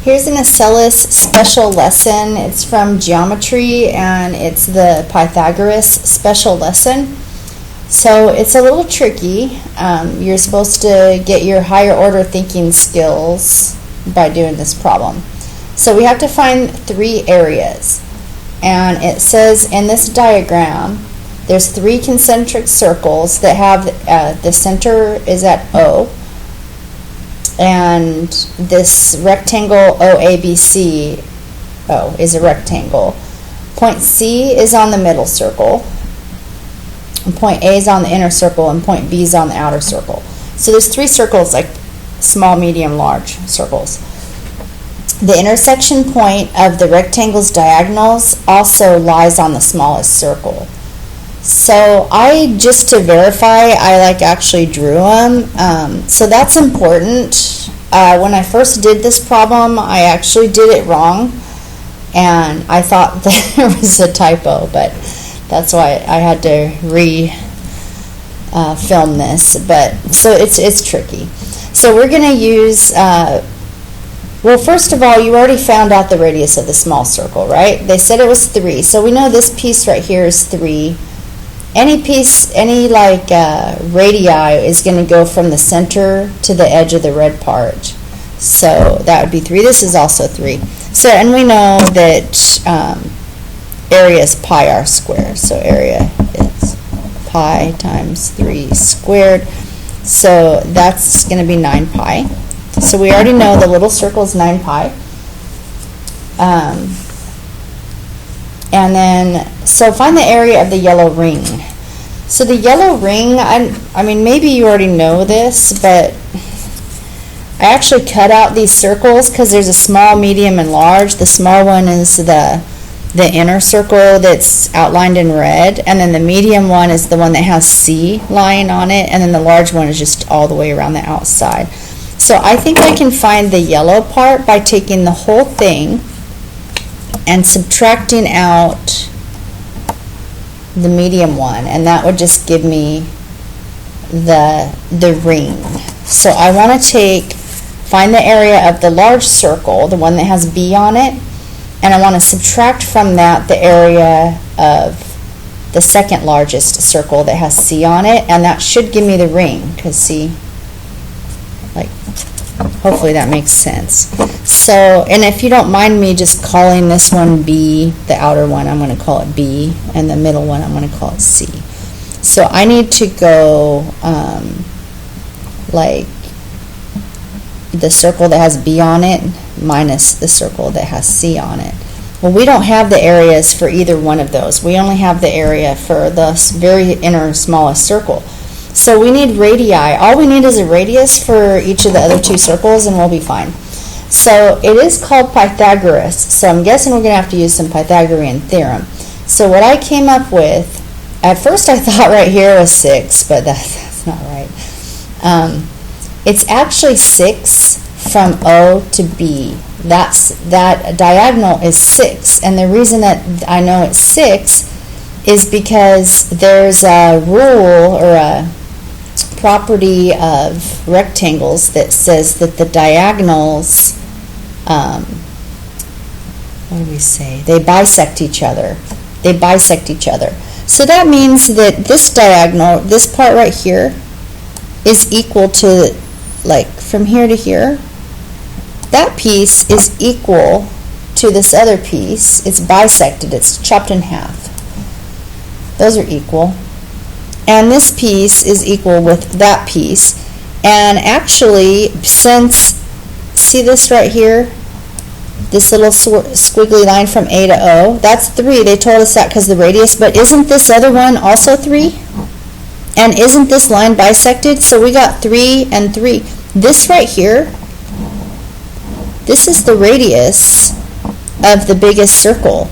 Here's an Acellus special lesson. It's from geometry and it's the Pythagoras special lesson. So it's a little tricky. You're supposed to get your higher order thinking skills by doing this problem. So we have to find three areas. And it says in this diagram, there's three concentric circles that have the center is at O. And this rectangle OABC is a rectangle. Point C is on the middle circle. And point A is on the inner circle, and point B is on the outer circle. So there's three circles, like small, medium, large circles. The intersection point of the rectangle's diagonals also lies on the smallest circle. So just to verify, I actually drew them. So that's important. When I first did this problem, I actually did it wrong, and I thought that there was a typo, but that's why I had to film this. But so it's tricky. So we're going to use. Well, first of all, you already found out the radius of the small circle, right? They said it was 3, so we know this piece right here is 3. Any piece, radii is going to go from the center to the edge of the red part. So that would be 3. This is also 3. So, and we know that area is pi r squared. So area is pi times 3 squared. So that's going to be 9 pi. So we already know the little circle is 9 pi. And then, so find the area of the yellow ring. So the yellow ring, I mean, maybe you already know this, but I actually cut out these circles because there's a small, medium, and large. The small one is the inner circle that's outlined in red, and then the medium one is the one that has C lying on it, and then the large one is just all the way around the outside. So I think I can find the yellow part by taking the whole thing and subtracting out the medium one, and that would just give me the ring. So I want to find the area of the large circle, the one that has B on it, and I want to subtract from that the area of the second largest circle that has C on it, and that should give me the ring, because see, hopefully that makes sense. So, and if you don't mind me just calling this one B, the outer one, I'm going to call it B, and the middle one, I'm going to call it C. So I need to go the circle that has B on it minus the circle that has C on it. Well, we don't have the areas for either one of those. We only have the area for the very inner smallest circle. So we need radii. All we need is a radius for each of the other two circles, and we'll be fine. So it is called Pythagoras, so I'm guessing we're going to have to use some Pythagorean theorem. So what I came up with, at first I thought right here was 6, but that's not right. It's actually 6 from O to B. That diagonal is 6, and the reason that I know it's 6 is because there's a rule or a property of rectangles that says that the diagonals, what do we say? They bisect each other. They bisect each other. So that means that this diagonal, this part right here, is equal to, from here to here. That piece is equal to this other piece. It's bisected. It's chopped in half. Those are equal. And this piece is equal with that piece. And actually, see this right here? This little squiggly line from A to O? That's 3. They told us that because the radius. But isn't this other one also 3? And isn't this line bisected? So we got 3 and 3. This right here, this is the radius of the biggest circle.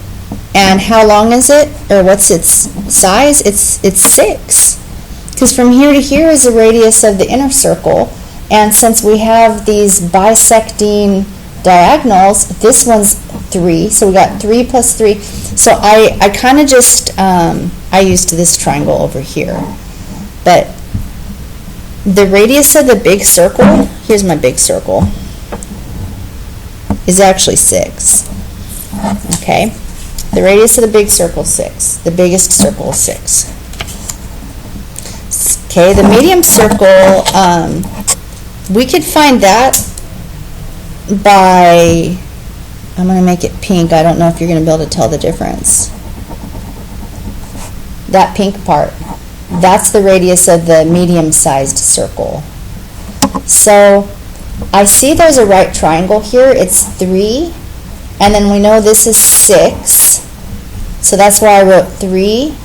And how long is it? Or what's its size? It's 6. Because from here to here is the radius of the inner circle. And since we have these bisecting diagonals, this one's 3. So we got 3 plus 3. So I kind of just, I used this triangle over here. But the radius of the big circle, here's my big circle. is actually 6. Okay? The radius of the big circle is 6. The biggest circle is 6. Okay, the medium circle, we could find that by, I'm going to make it pink. I don't know if you're going to be able to tell the difference. That pink part, that's the radius of the medium-sized circle. So I see there's a right triangle here. It's 3, and then we know this is 6. So that's why I wrote 3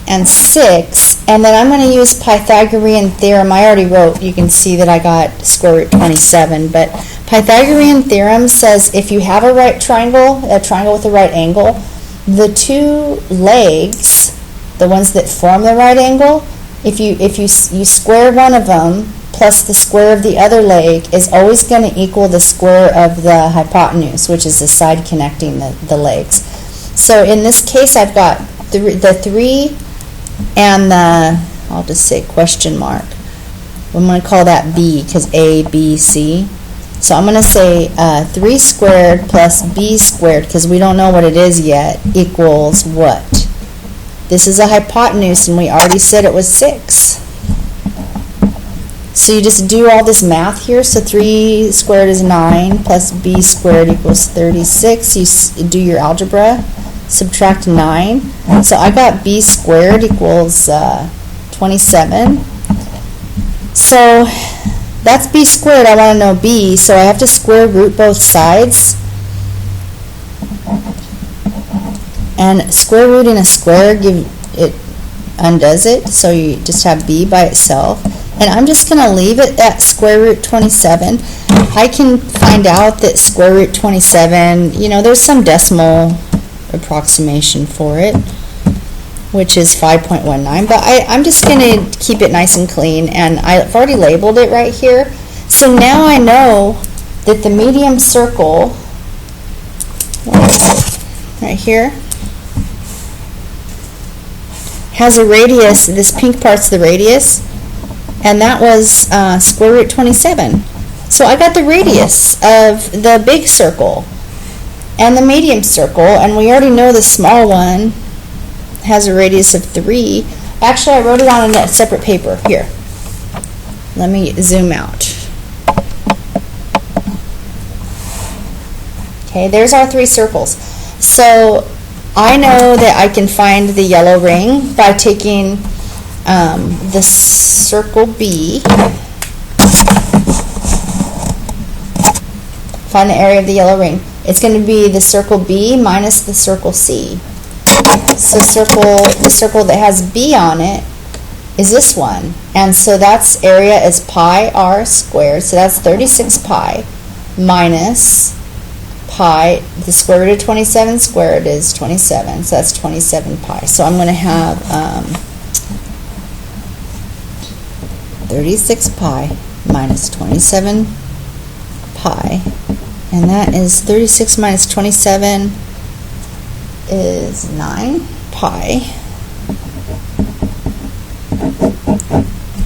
and 6. And then I'm going to use Pythagorean theorem. I already wrote, you can see that I got square root 27. But Pythagorean theorem says if you have a right triangle, a triangle with a right angle, the two legs, the ones that form the right angle, if you square one of them plus the square of the other leg is always going to equal the square of the hypotenuse, which is the side connecting the legs. So in this case, I've got the 3 and the, I'll just say question mark. I'm going to call that B because A, B, C. So I'm going to say 3 squared plus B squared, because we don't know what it is yet, equals what? This is a hypotenuse, and we already said it was 6. So you just do all this math here. So 3 squared is 9 plus B squared equals 36. You do your algebra, subtract 9. So I got B squared equals 27. So that's B squared. I want to know B, so I have to square root both sides. And square root in a square undoes it, so you just have B by itself. And I'm just going to leave it at square root 27. I can find out that square root 27, there's some decimal approximation for it, which is 5.19, but I'm just going to keep it nice and clean, and I've already labeled it right here. So now I know that the medium circle, right here, has a radius. This pink part's the radius, and that was square root 27. So I got the radius of the big circle and the medium circle, and we already know the small one has a radius of 3. Actually, I wrote it on a separate paper. Here, let me zoom out. Okay, there's our 3 circles. So I know that I can find the yellow ring by taking the circle B, find the area of the yellow ring. It's going to be the circle B minus the circle C. So the circle that has B on it is this one. And so that's area is pi r squared. So that's 36 pi minus pi, the square root of 27 squared is 27. So that's 27 pi. So I'm going to have 36 pi minus 27 pi. And that is 36 minus 27 is 9 pi.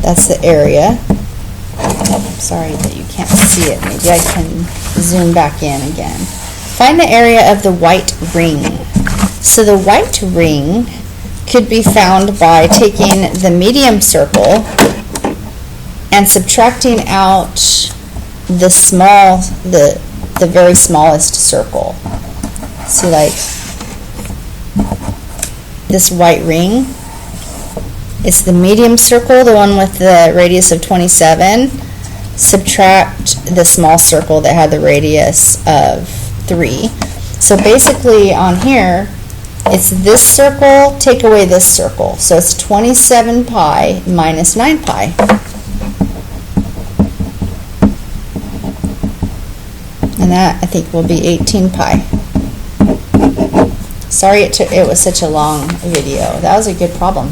That's the area. Sorry that you can't see it. Maybe I can zoom back in again. Find the area of the white ring. So the white ring could be found by taking the medium circle and subtracting out the very smallest circle. See, like this white ring, it's the medium circle, the one with the radius of 27. Subtract the small circle that had the radius of 3. So basically on here, it's this circle, take away this circle. So it's 27 pi minus 9 pi. And that, I think, will be 18 pi. Sorry it was such a long video. That was a good problem.